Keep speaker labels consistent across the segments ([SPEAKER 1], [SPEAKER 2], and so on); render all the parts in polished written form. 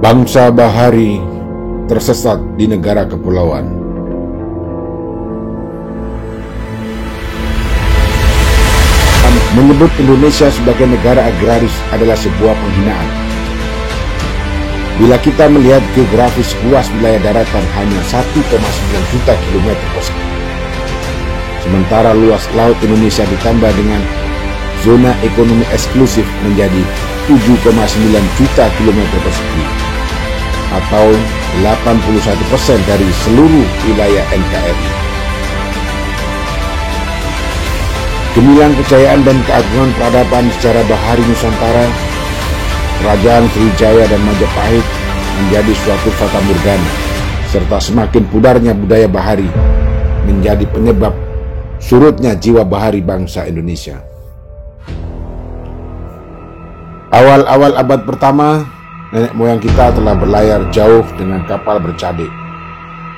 [SPEAKER 1] Bangsa Bahari tersesat di negara kepulauan. Menyebut Indonesia sebagai negara agraris adalah sebuah penghinaan. Bila kita melihat geografis luas wilayah daratan hanya 1,9 juta kilometer persegi, sementara luas laut Indonesia ditambah dengan zona ekonomi eksklusif menjadi 7,9 juta kilometer persegi, atau 81% dari seluruh wilayah NKRI. Gemilang kejayaan dan keagungan peradaban secara bahari Nusantara, Kerajaan Sriwijaya dan Majapahit menjadi suatu fatamorgana, serta semakin pudarnya budaya bahari menjadi penyebab surutnya jiwa bahari bangsa Indonesia. Awal-awal abad pertama, nenek moyang kita telah berlayar jauh dengan kapal bercadek,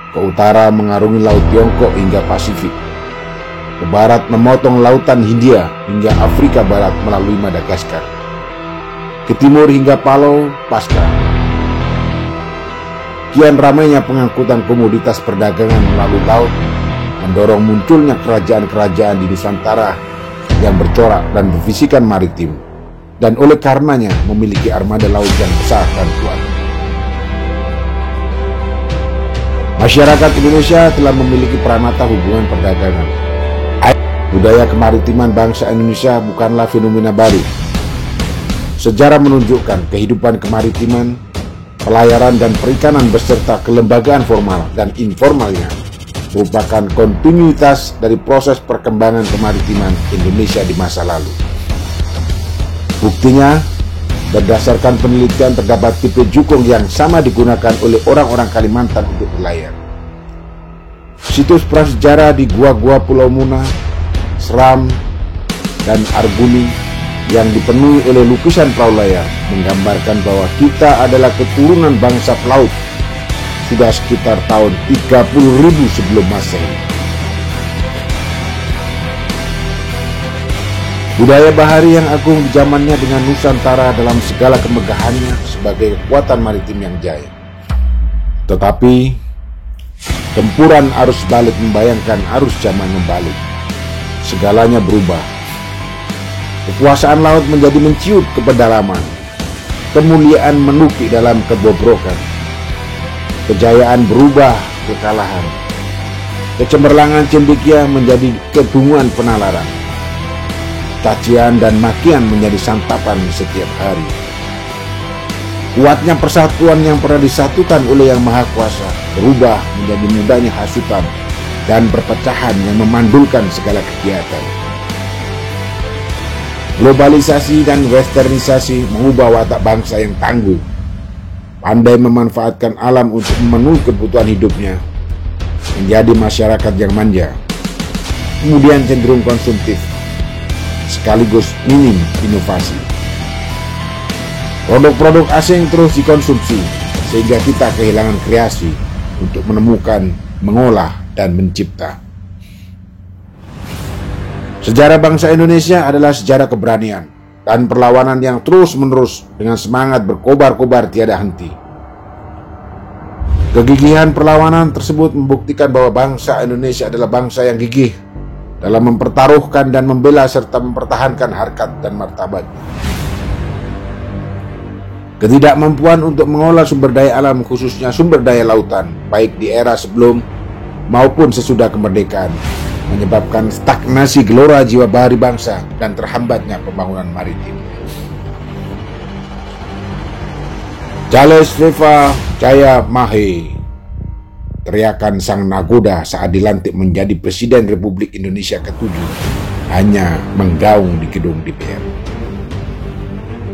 [SPEAKER 1] ke utara mengarungi Laut Tiongkok hingga Pasifik, ke barat memotong lautan Hindia hingga Afrika Barat melalui Madagaskar, ke timur hingga Palau, Pasca. Kian ramainya pengangkutan komoditas perdagangan melalui laut mendorong munculnya kerajaan-kerajaan di Nusantara yang bercorak dan berfisikan maritim, dan oleh karenanya memiliki armada laut yang besar dan kuat. Masyarakat Indonesia telah memiliki peranata hubungan perdagangan. Budaya kemaritiman bangsa Indonesia bukanlah fenomena baru. Sejarah menunjukkan kehidupan kemaritiman, pelayaran dan perikanan beserta kelembagaan formal dan informalnya merupakan kontinuitas dari proses perkembangan kemaritiman Indonesia di masa lalu. Buktinya, berdasarkan penelitian terdapat tipe jukung yang sama digunakan oleh orang-orang Kalimantan untuk berlayar. Situs prasejarah di gua-gua Pulau Muna, Seram, dan Arguni yang dipenuhi oleh lukisan perahu layar menggambarkan bahwa kita adalah keturunan bangsa pelaut sudah sekitar tahun 30.000 sebelum Masehi. Budaya bahari yang agung di zamannya dengan Nusantara dalam segala kemegahannya sebagai kekuatan maritim yang jaya. Tetapi gempuran arus balik membayangkan arus zaman membalik. Segalanya berubah. Kekuasaan laut menjadi menciut ke pedalaman. Kemuliaan menukik dalam kebobrokan. Kejayaan berubah kekalahan. Kecemerlangan cendekia menjadi kebunguan penalaran. Cacian dan makian menjadi santapan setiap hari. Kuatnya persatuan yang pernah disatukan oleh Yang Maha Kuasa berubah menjadi mudahnya hasutan dan perpecahan yang memandulkan segala kegiatan. Globalisasi dan westernisasi mengubah watak bangsa yang tangguh, pandai memanfaatkan alam untuk memenuhi kebutuhan hidupnya, menjadi masyarakat yang manja, kemudian cenderung konsumtif, sekaligus minim inovasi. Produk-produk asing terus dikonsumsi, sehingga kita kehilangan kreasi untuk menemukan, mengolah, dan mencipta. Sejarah bangsa Indonesia adalah sejarah keberanian dan perlawanan yang terus-menerus dengan semangat berkobar-kobar tiada henti. Kegigihan perlawanan tersebut membuktikan bahwa bangsa Indonesia adalah bangsa yang gigih dalam mempertaruhkan dan membela serta mempertahankan harkat dan martabatnya. Ketidakmampuan untuk mengolah sumber daya alam, khususnya sumber daya lautan, baik di era sebelum maupun sesudah kemerdekaan, menyebabkan stagnasi gelora jiwa bahari bangsa dan terhambatnya pembangunan maritim. Charles Reva Jaya Mahe, teriakan sang nagoda saat dilantik menjadi Presiden Republik Indonesia ke-7, hanya menggaung di gedung DPR.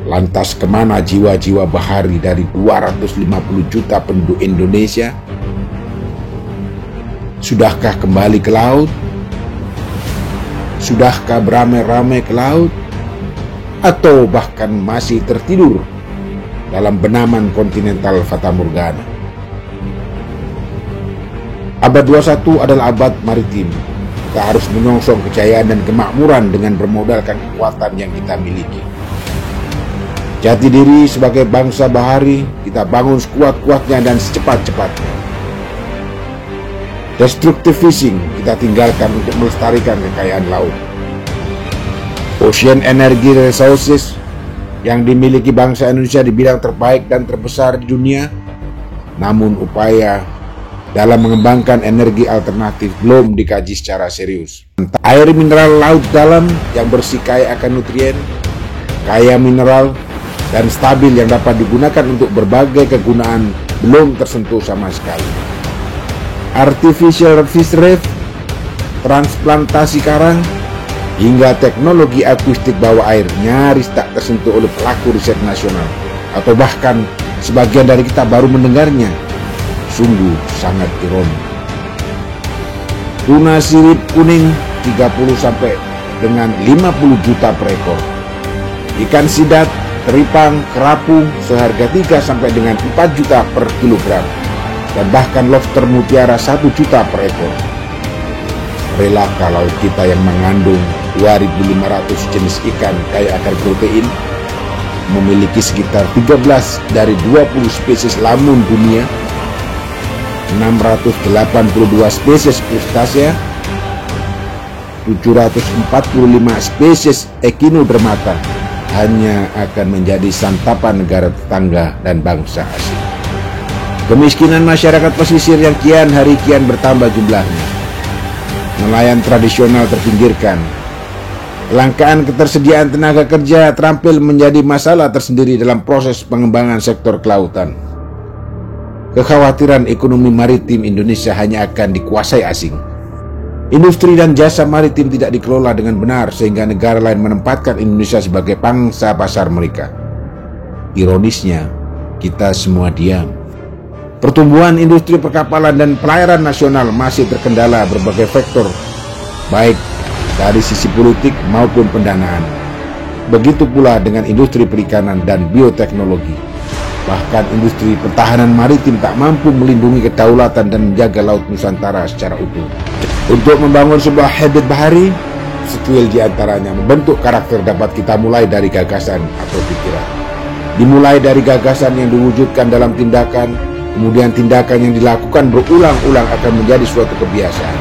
[SPEAKER 1] Lantas kemana jiwa-jiwa bahari dari 250 juta penduduk Indonesia? Sudahkah kembali ke laut? Sudahkah beramai-ramai ke laut? Atau bahkan masih tertidur dalam benaman kontinental fatamorgana? Abad 21 adalah abad maritim. Kita harus menyongsong kejayaan dan kemakmuran dengan bermodalkan kekuatan yang kita miliki. Jati diri sebagai bangsa bahari kita bangun sekuat-kuatnya dan secepat-cepatnya. Destructive fishing kita tinggalkan untuk melestarikan kekayaan laut. Ocean Energy Resources yang dimiliki bangsa Indonesia dibilang terbaik dan terbesar di dunia, namun upaya dalam mengembangkan energi alternatif belum dikaji secara serius. Air mineral laut dalam yang bersih, kaya akan nutrien, kaya mineral, dan stabil yang dapat digunakan untuk berbagai kegunaan belum tersentuh sama sekali. Artificial fish reef, transplantasi karang, hingga teknologi akustik bawah air nyaris tak tersentuh oleh pelaku riset nasional, atau bahkan sebagian dari kita baru mendengarnya. Sungguh sangat ironis. Tuna sirip kuning 30 sampai dengan 50 juta per ekor. Ikan sidat, teripang, kerapu seharga 3 sampai dengan 4 juta per kilogram. Dan bahkan lobster mutiara 1 juta per ekor. Rela kalau kita yang mengandung 2.500 jenis ikan kaya akan protein, memiliki sekitar 13 dari 20 spesies lamun dunia, 682 spesies krustasea, 745 spesies echinodermata hanya akan menjadi santapan negara tetangga dan bangsa asing. Kemiskinan masyarakat pesisir yang kian hari kian bertambah jumlahnya. Nelayan tradisional terpinggirkan. Kelangkaan ketersediaan tenaga kerja terampil menjadi masalah tersendiri dalam proses pengembangan sektor kelautan. Kekhawatiran ekonomi maritim Indonesia hanya akan dikuasai asing. Industri dan jasa maritim tidak dikelola dengan benar sehingga negara lain menempatkan Indonesia sebagai pangsa pasar mereka. Ironisnya, kita semua diam. Pertumbuhan industri perkapalan dan pelayaran nasional masih terkendala berbagai faktor, baik dari sisi politik maupun pendanaan. Begitu pula dengan industri perikanan dan bioteknologi. Bahkan industri pertahanan maritim tak mampu melindungi kedaulatan dan menjaga laut Nusantara secara utuh. Untuk membangun sebuah habit bahari, secuil diantaranya membentuk karakter dapat kita mulai dari gagasan atau pikiran. Dimulai dari gagasan yang diwujudkan dalam tindakan, kemudian tindakan yang dilakukan berulang-ulang akan menjadi suatu kebiasaan.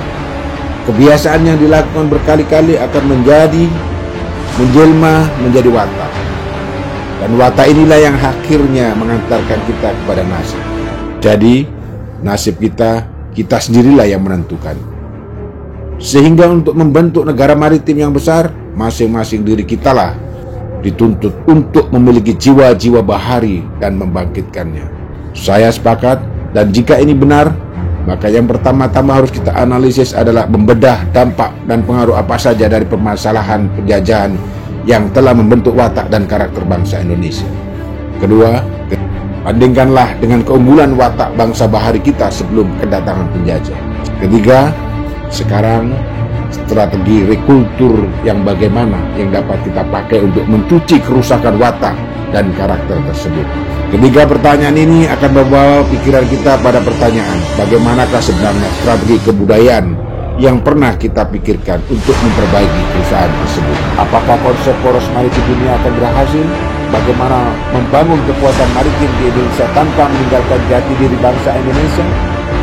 [SPEAKER 1] Kebiasaan yang dilakukan berkali-kali akan menjelma menjadi watak. Dan watak inilah yang akhirnya mengantarkan kita kepada nasib. Jadi, nasib kita sendirilah yang menentukan. Sehingga untuk membentuk negara maritim yang besar, masing-masing diri kitalah dituntut untuk memiliki jiwa-jiwa bahari dan membangkitkannya. Saya sepakat, dan jika ini benar, maka yang pertama-tama harus kita analisis adalah membedah dampak dan pengaruh apa saja dari permasalahan penjajahan yang telah membentuk watak dan karakter bangsa Indonesia. Kedua, bandingkanlah dengan keunggulan watak bangsa bahari kita sebelum kedatangan penjajah. Ketiga, sekarang strategi rekultur yang bagaimana yang dapat kita pakai untuk mencuci kerusakan watak dan karakter tersebut. Ketiga pertanyaan ini akan membawa pikiran kita pada pertanyaan, bagaimanakah sebenarnya strategi kebudayaan yang pernah kita pikirkan untuk memperbaiki perusahaan tersebut. Apakah konsep poros maritim dunia akan berhasil? Bagaimana membangun kekuatan maritim di Indonesia tanpa meninggalkan jati diri bangsa Indonesia?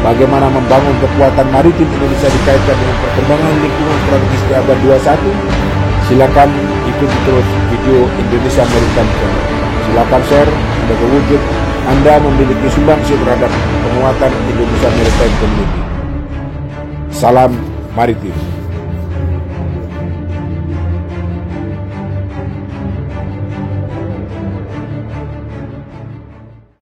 [SPEAKER 1] Bagaimana membangun kekuatan maritim Indonesia dikaitkan dengan perkembangan lingkungan strategis di abad 21? Silakan ikuti terus video Indonesia Maritime Channel. Silakan share sebagai wujud Anda memiliki sumbangsi terhadap penguatan Indonesia Maritime Community. Salam maritim.